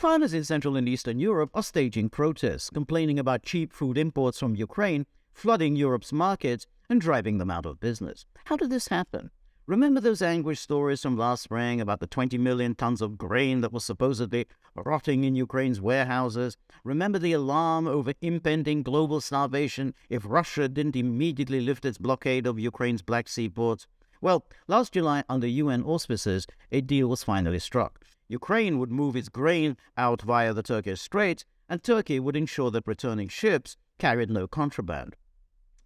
Farmers in Central and Eastern Europe are staging protests, complaining about cheap food imports from Ukraine, flooding Europe's markets and driving them out of business. How did this happen? Remember those anguish stories from last spring about the 20 million tons of grain that was supposedly rotting in Ukraine's warehouses? Remember the alarm over impending global starvation if Russia didn't immediately lift its blockade of Ukraine's Black Sea ports? Well, last July, under UN auspices, a deal was finally struck. Ukraine would move its grain out via the Turkish Straits, and Turkey would ensure that returning ships carried no contraband.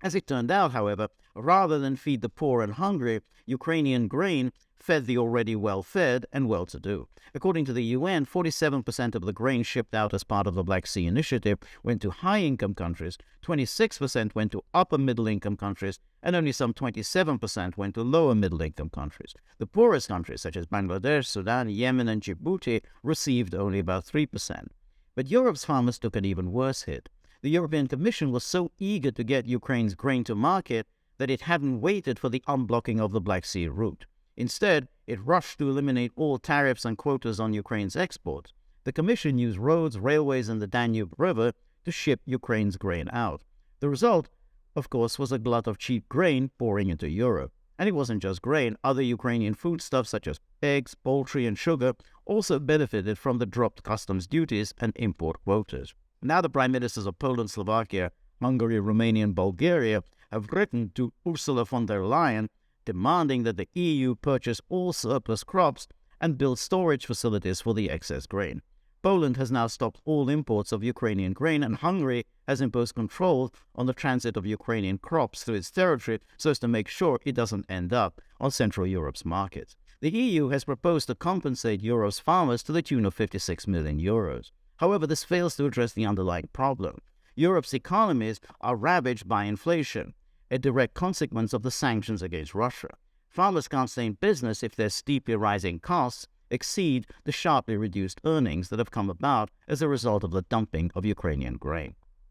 As it turned out, however, rather than feed the poor and hungry, Ukrainian grain fed the already well-fed and well-to-do. According to the UN, 47% of the grain shipped out as part of the Black Sea Initiative went to high-income countries, 26% went to upper-middle-income countries, and only some 27% went to lower-middle-income countries. The poorest countries, such as Bangladesh, Sudan, Yemen, and Djibouti, received only about 3%. But Europe's farmers took an even worse hit. The European Commission was so eager to get Ukraine's grain to market that it hadn't waited for the unblocking of the Black Sea route. Instead, it rushed to eliminate all tariffs and quotas on Ukraine's exports. The Commission used roads, railways, and the Danube River to ship Ukraine's grain out. The result, of course, was a glut of cheap grain pouring into Europe. And it wasn't just grain. Other Ukrainian foodstuffs such as eggs, poultry, and sugar also benefited from the dropped customs duties and import quotas. Now the prime ministers of Poland, Slovakia, Hungary, Romania, and Bulgaria have written to Ursula von der Leyen demanding that the EU purchase all surplus crops and build storage facilities for the excess grain. Poland has now stopped all imports of Ukrainian grain, and Hungary has imposed control on the transit of Ukrainian crops through its territory so as to make sure it doesn't end up on Central Europe's markets. The EU has proposed to compensate Europe's farmers to the tune of 56 million euros. However, this fails to address the underlying problem. Europe's economies are ravaged by inflation, a direct consequence of the sanctions against Russia. Farmers can't stay in business if their steeply rising costs exceed the sharply reduced earnings that have come about as a result of the dumping of Ukrainian grain.